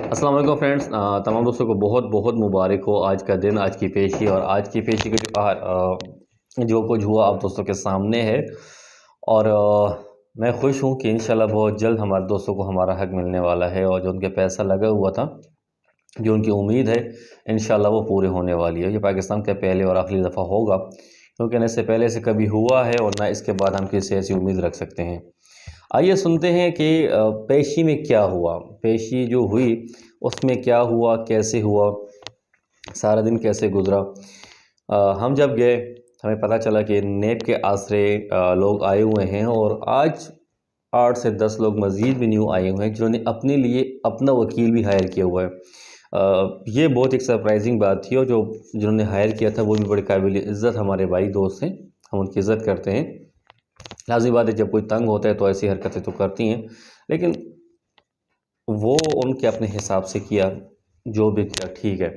अस्सलाम वालेकुम फ्रेंड्स, तमाम दोस्तों को बहुत बहुत मुबारक हो आज का दिन, आज की पेशी। और आज की पेशी का जो कुछ हुआ आप दोस्तों के सामने है। और मैं खुश हूँ कि इंशाल्लाह बहुत जल्द हमारे दोस्तों को हमारा हक मिलने वाला है और जो उनके पैसा लगा हुआ था, जो उनकी उम्मीद है, इंशाल्लाह वो पूरे होने वाली है। ये पाकिस्तान का पहले और आखिरी दफ़ा होगा, क्योंकि न इससे पहले से कभी हुआ है और ना इसके बाद हम किसी ऐसी उम्मीद रख सकते हैं। आइए सुनते हैं कि पेशी में क्या हुआ, पेशी जो हुई उसमें क्या हुआ, कैसे हुआ, सारा दिन कैसे गुजरा। हम जब गए हमें पता चला कि नेब के आसरे लोग आए हुए हैं और आज 8 से 10 लोग मज़ीद भी न्यू आए हुए हैं जिन्होंने अपने लिए अपना वकील भी हायर किया हुआ है। ये बहुत एक सरप्राइजिंग बात थी और जो जिन्होंने हायर किया था वो भी बड़े काबिल इज़्ज़त हमारे भाई दोस्त हैं, हम उनकी इज़्ज़त करते हैं। लाज़मी बात है, जब कोई तंग होता है तो ऐसी हरकतें तो करती हैं, लेकिन वो उनके अपने हिसाब से किया, जो भी किया ठीक है।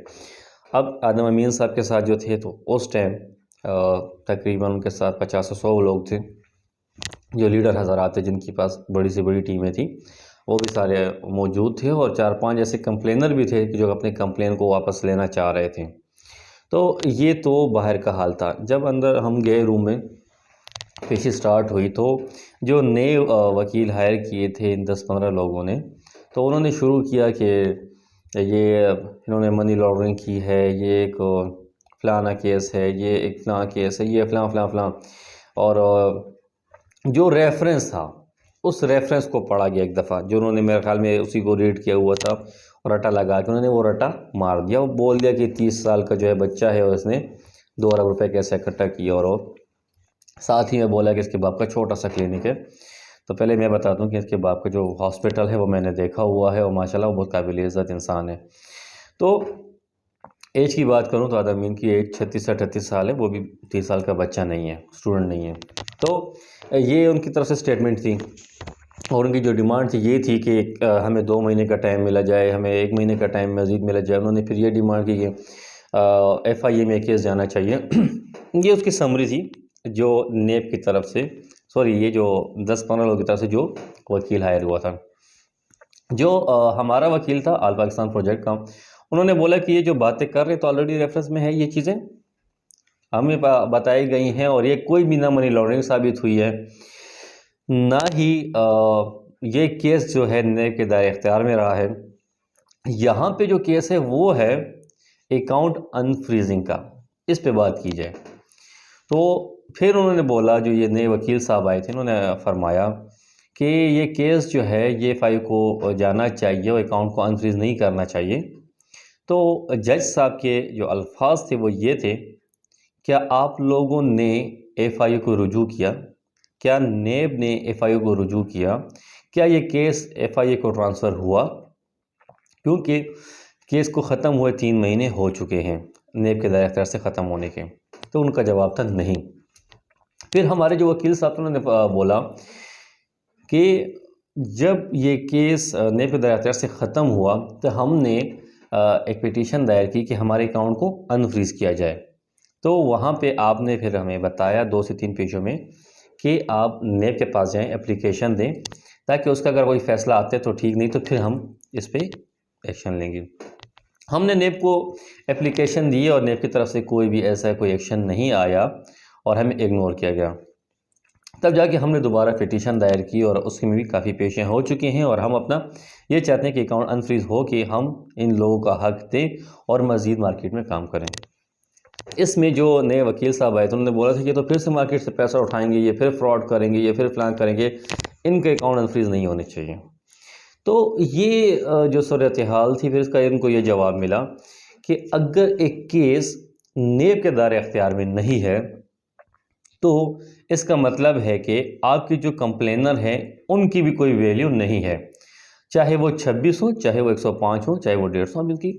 अब आदम अमीन साहब के साथ जो थे तो उस टाइम तकरीबन उनके साथ 50 से 100 लोग थे, जो लीडर हज़रात थे जिनके पास बड़ी से बड़ी टीमें थी, वो भी सारे मौजूद थे। और 4-5 ऐसे कंप्लेनर भी थे कि जो अपने कंप्लेन को वापस लेना चाह रहे थे। तो ये तो बाहर का हाल था। जब अंदर हम गए रूम में, पेशी स्टार्ट हुई, तो जो नए वकील हायर किए थे 10-15 लोगों ने, तो उन्होंने शुरू किया कि ये इन्होंने मनी लॉन्ड्रिंग की है, ये एक फ़लाना केस है, ये एक फ़लाना केस है, ये फ़लाँ फ़लाँ फ़लाँ। और जो रेफरेंस था उस रेफरेंस को पढ़ा गया एक दफ़ा, जो उन्होंने मेरे ख्याल में उसी को रीड किया हुआ था और रटा लगा के उन्होंने वो रटा मार दिया। वो बोल दिया कि 30 साल का जो है बच्चा है और इसने 2 अरब रुपये कैसे इकट्ठा किया। और साथ ही में बोला कि इसके बाप का छोटा सा क्लिनिक है। तो पहले मैं बता दूं कि इसके बाप का जो हॉस्पिटल है वो मैंने देखा हुआ है और माशाल्लाह वो बहुत काबिल इज़्ज़त इंसान है। तो एज की बात करूं तो आदम अमीन की एज 36 से 38 साल है, वो भी 30 साल का बच्चा नहीं है, स्टूडेंट नहीं है। तो ये उनकी तरफ से स्टेटमेंट थी और उनकी जो डिमांड थी ये थी कि हमें 2 महीने का टाइम मिला जाए, हमें 1 महीने का टाइम मज़ीद मिला जाए। उन्होंने फिर ये डिमांड की कि FIA में केस जाना चाहिए। ये उसकी समरी थी जो नेब की तरफ से, सॉरी, ये जो 10-15 लोगों की तरफ से जो वकील हायर हुआ था। जो हमारा वकील था आल पाकिस्तान प्रोजेक्ट का, उन्होंने बोला कि ये जो बातें कर रहे तो ऑलरेडी रेफरेंस में है, ये चीज़ें हमें बताई गई हैं और ये कोई भी ना मनी लॉन्ड्रिंग साबित हुई है, ना ही ये केस जो है नेब के दायरे इख्तियार में रहा है। यहाँ पे जो केस है वो है अकाउंट अनफ्रीजिंग का, इस पे बात की जाए। तो फिर उन्होंने बोला, जो ये नए वकील साहब आए थे, उन्होंने फरमाया कि ये केस जो है ये FIA को जाना चाहिए और अकाउंट को अनफ्रीज नहीं करना चाहिए। तो जज साहब के जो अल्फाज थे वो ये थे, क्या आप लोगों ने FIA को रुजू किया? क्या नेब ने FIA को रुजू किया? क्या ये केस FIA को ट्रांसफ़र हुआ? क्योंकि केस को ख़त्म हुए 3 महीने हो चुके हैं नेब के दायरे इख्तियार से ख़त्म होने के। तो उनका जवाब था नहीं। फिर हमारे जो वकील साहब थे उन्होंने बोला कि जब ये केस नेब के दायरे इख्तियार से ख़त्म हुआ तो हमने एक पिटीशन दायर की कि हमारे अकाउंट को अनफ्रीज़ किया जाए। तो वहाँ पे आपने फिर हमें बताया 2 से 3 पेजों में कि आप नेब के पास जाएं, एप्लीकेशन दें, ताकि उसका अगर कोई फ़ैसला आते तो ठीक, नहीं तो फिर हम इस पर एक्शन लेंगे। हमने नेब को एप्लीकेशन दी और नेब की तरफ से कोई भी ऐसा कोई एक्शन नहीं आया और हमें इग्नोर किया गया। तब जाके हमने दोबारा पिटीशन दायर की और उसके में भी काफ़ी पेशें हो चुकी हैं और हम अपना ये चाहते हैं कि अकाउंट अनफ्रीज़ हो कि हम इन लोगों का हक दें और मज़ीद मार्केट में काम करें। इसमें जो नए वकील साहब आए थे उन्होंने बोला था कि तो फिर से मार्केट से पैसा उठाएंगे, ये फिर फ्रॉड करेंगे, ये फिर प्लान करेंगे, इनके अकाउंट अनफ्रीज़ नहीं होने चाहिए। तो ये जो सूरत हाल थी, फिर इसका इनको ये जवाब मिला कि अगर एक केस नेब के दायरे इख्तियार में नहीं है तो इसका मतलब है कि आपके जो कंप्लेनर हैं उनकी भी कोई वैल्यू नहीं है, चाहे वो 26 हो, चाहे वो 105 हो, चाहे वो 150 हो, उनकी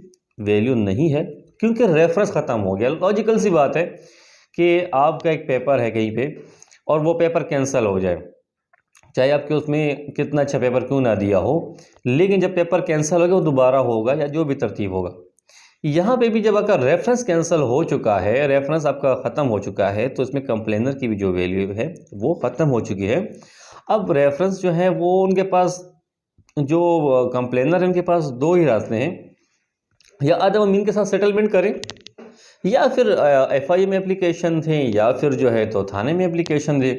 वैल्यू नहीं है, क्योंकि रेफरेंस ख़त्म हो गया। लॉजिकल सी बात है कि आपका एक पेपर है कहीं पे और वो पेपर कैंसिल हो जाए, चाहे आपके उसमें कितना अच्छा पेपर क्यों ना दिया हो, लेकिन जब पेपर कैंसिल हो गया वो दोबारा होगा या जो भी तरतीब होगा। यहाँ पे भी जब आपका रेफरेंस कैंसिल हो चुका है, रेफरेंस आपका ख़त्म हो चुका है, तो इसमें कंप्लेनर की भी जो वैल्यू है वो ख़त्म हो चुकी है। अब रेफरेंस जो है वो उनके पास जो कंप्लेनर हैं उनके पास दो ही रास्ते हैं, या आदम अमीन के साथ सेटलमेंट करें, या फिर एफआई में एप्लीकेशन दें, या फिर जो है तो थाने में एप्लीकेशन दें।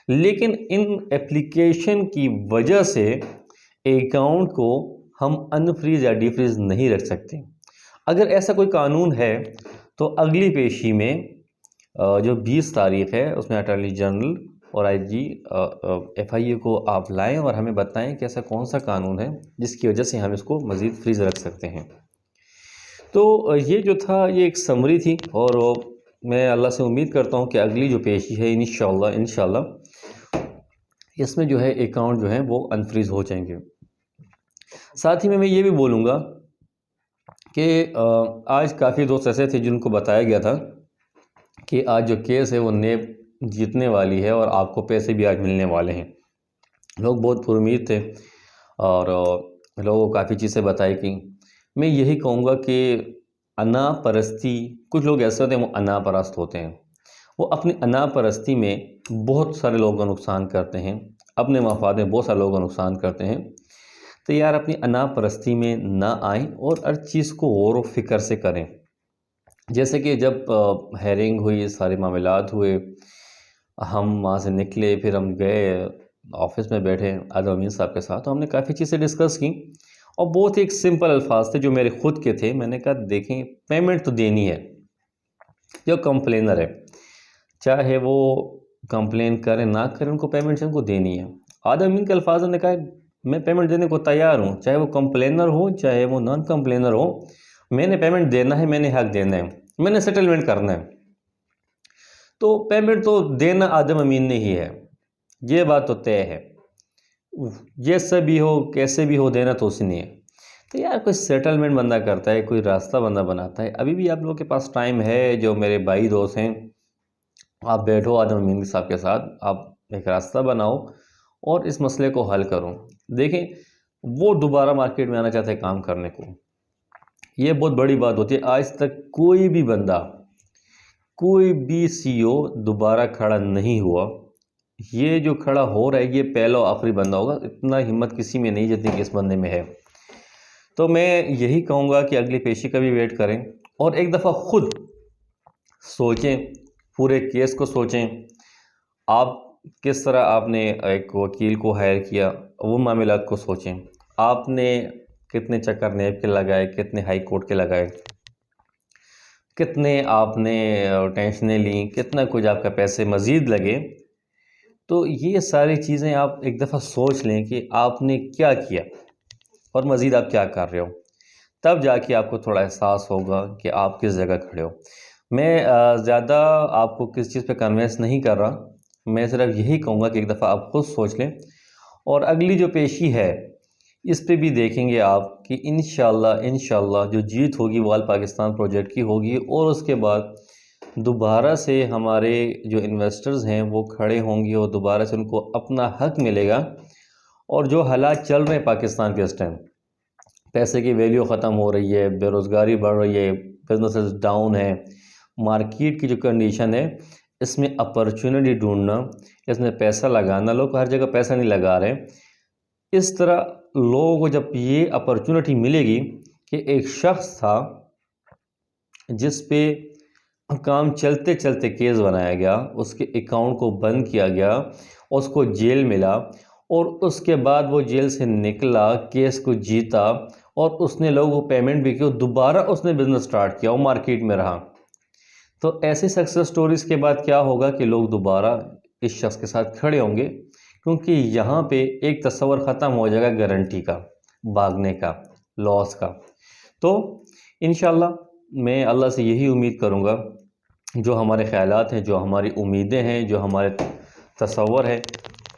लेकिन इन एप्लीकेशन की वजह से अकाउंट को हम अनफ्रीज या डीफ्रीज नहीं रख सकते। अगर ऐसा कोई कानून है तो अगली पेशी में जो 20 तारीख है उसमें अटॉर्नी जनरल और आईजी एफआईए को आप लाएं और हमें बताएं कि ऐसा कौन सा कानून है जिसकी वजह से हम इसको मज़ीद फ्रीज रख सकते हैं। तो ये जो था ये एक समरी थी, और मैं अल्लाह से उम्मीद करता हूँ कि अगली जो पेशी है इंशाल्लाह इसमें जो है अकाउंट जो है वो अनफ्रीज हो जाएंगे। साथ ही में मैं ये भी बोलूँगा कि आज काफ़ी दोस्त ऐसे थे जिनको बताया गया था कि आज जो केस है वो नेब जीतने वाली है और आपको पैसे भी आज मिलने वाले हैं। लोग बहुत पुरुमीद थे और लोगों को काफ़ी चीज़ें बताई गई। मैं यही कहूँगा कि अना परस्ती, कुछ लोग ऐसे होते हैं वो अना परस्त होते हैं, वो अपनी अना परस्ती में बहुत सारे लोगों का नुकसान करते हैं, अपने मफाद में बहुत सारे लोगों का नुकसान करते हैं। तो यार अपनी अना परस्ती में ना आएँ और हर चीज़ को गौर व फिक्र से करें। जैसे कि जब हेयरिंग हुई, सारे मामलात हुए, हम वहाँ से निकले, फिर हम गए ऑफिस में बैठे आदम अमीन साहब के साथ, तो हमने काफ़ी चीज़ें डिस्कस की और बहुत ही एक सिंपल अल्फाज थे जो मेरे खुद के थे। मैंने कहा देखें, पेमेंट तो देनी है। जो कंप्लेनर है चाहे वो कंप्लेन करें ना करें, उनको पेमेंट उनको देनी है। आदम अमीन के अल्फाज ने कहा मैं पेमेंट देने को तैयार हूँ, चाहे वो कंप्लेनर हो चाहे वो नॉन कंप्लेनर हो, मैंने पेमेंट देना है, मैंने हक देना है, मैंने सेटलमेंट करना है। तो पेमेंट तो देना आदम अमीन ने ही है, ये बात तो तय है। जैसे भी हो कैसे भी हो देना तो उसने है। तो यार कोई सेटलमेंट बंदा करता है, कोई रास्ता बंदा बनाता है। अभी भी आप लोगों के पास टाइम है, जो मेरे भाई दोस्त हैं, आप बैठो आदम अमीन साहब के साथ, आप एक रास्ता बनाओ और इस मसले को हल करो। देखें, वो दोबारा मार्केट में आना चाहते हैं काम करने को, ये बहुत बड़ी बात होती है। आज तक कोई भी बंदा, कोई भी सीईओ दोबारा खड़ा नहीं हुआ। ये जो खड़ा हो रहा है ये पहला और आखिरी बंदा होगा। इतना हिम्मत किसी में नहीं जितनी कि इस बंदे में है। तो मैं यही कहूँगा कि अगली पेशी का भी वेट करें और एक दफ़ा खुद सोचें, पूरे केस को सोचें। आप किस तरह आपने एक वकील को हायर किया, वो मामलात को सोचें। आपने कितने चक्कर नेब के लगाए, कितने हाई कोर्ट के लगाए, कितने आपने टेंशनें ली, कितना कुछ आपका पैसे मज़ीद लगे। तो ये सारी चीज़ें आप एक दफ़ा सोच लें कि आपने क्या किया और मज़ीद आप क्या कर रहे हो, तब जाके आपको थोड़ा एहसास होगा कि आप किस जगह खड़े हो। मैं ज़्यादा आपको किस चीज़ पे कन्विंस नहीं कर रहा, मैं सिर्फ यही कहूँगा कि एक दफ़ा आप खुद सोच लें और अगली जो पेशी है इस पे भी देखेंगे आप कि इंशाल्लाह जो जीत होगी वो ऑल पाकिस्तान प्रोजेक्ट की होगी, और उसके बाद दोबारा से हमारे जो इन्वेस्टर्स हैं वो खड़े होंगे और दोबारा से उनको अपना हक मिलेगा। और जो हालात चल रहे हैं पाकिस्तान के इस टाइम, पैसे की वैल्यू ख़त्म हो रही है, बेरोज़गारी बढ़ रही है, बिजनेसेस डाउन है, मार्केट की जो कंडीशन है इसमें अपॉर्चुनिटी ढूंढना, इसमें पैसा लगाना, लोग हर जगह पैसा नहीं लगा रहे। इस तरह लोगों को जब ये अपॉर्चुनिटी मिलेगी कि एक शख्स था जिस पे काम चलते चलते केस बनाया गया, उसके अकाउंट को बंद किया गया, उसको जेल मिला और उसके बाद वो जेल से निकला, केस को जीता और उसने लोगों को पेमेंट भी की, दोबारा उसने बिज़नेस स्टार्ट किया और मार्केट में रहा। तो ऐसी सक्सेस स्टोरीज़ के बाद क्या होगा कि लोग दोबारा इस शख्स के साथ खड़े होंगे, क्योंकि यहाँ पे एक तस्वर ख़त्म हो जाएगा गारंटी का, भागने का, लॉस का। तो इंशाल्लाह मैं अल्लाह से यही उम्मीद करूँगा, जो हमारे ख़यालात हैं, जो हमारी उम्मीदें हैं, जो हमारे तस्वर है,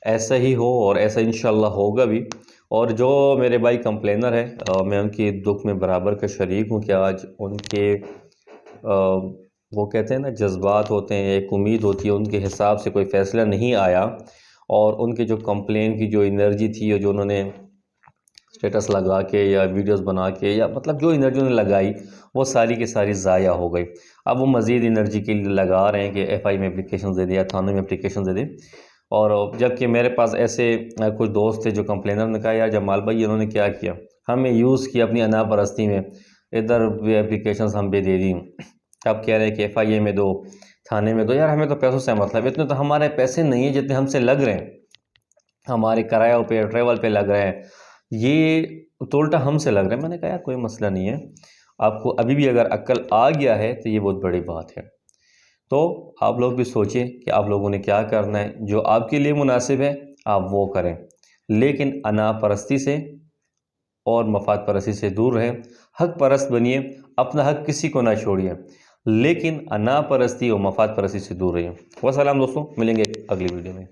ऐसा ही हो और ऐसा इंशाल्लाह होगा भी। और जो मेरे भाई कंप्लेनर है, मैं उनके दुख में बराबर का शरीक हूँ कि आज उनके वो कहते हैं ना जज्बात होते हैं, एक उम्मीद होती है, उनके हिसाब से कोई फ़ैसला नहीं आया और उनके जो कंप्लेन की जो एनर्जी थी और जो उन्होंने स्टेटस लगा के या वीडियोस बना के या मतलब जो एनर्जी उन्होंने लगाई वो सारी की सारी ज़ाया हो गई। अब वो मज़ीद एनर्जी के लिए लगा रहे हैं कि एफआई में एप्लीकेशन दे दें या थाने में एप्लीकेशन दे दें। और जबकि मेरे पास ऐसे कुछ दोस्त थे जो कंप्लेनर ने कहा यार जमाल भाई इन्होंने क्या किया, हमें यूज़ किया अपनी अना परस्ती में, इधर भी एप्लीकेशन हम भी दे दी, अब कह रहे हैं कि FIA में दो, थाने में दो। यार हमें तो पैसों से मतलब, इतने तो हमारे पैसे नहीं है जितने हमसे लग रहे हैं, हमारे किरायों पे ट्रेवल पे लग रहे हैं, ये तो उल्टा हमसे लग रहा है। मैंने कहा यार कोई मसला नहीं है, आपको अभी भी अगर अक्ल आ गया है तो ये बहुत बड़ी बात है। तो आप लोग भी सोचें कि आप लोगों ने क्या करना है, जो आपके लिए मुनासिब है आप वो करें, लेकिन अना परस्ती से और मफाद परस्ती से दूर रहें। हक परस्त बनिए, अपना हक किसी को ना छोड़िए, लेकिन अना परस्ती और मफाद परस्ती से दूर रहिए। वसलाम दोस्तों, मिलेंगे अगली वीडियो में।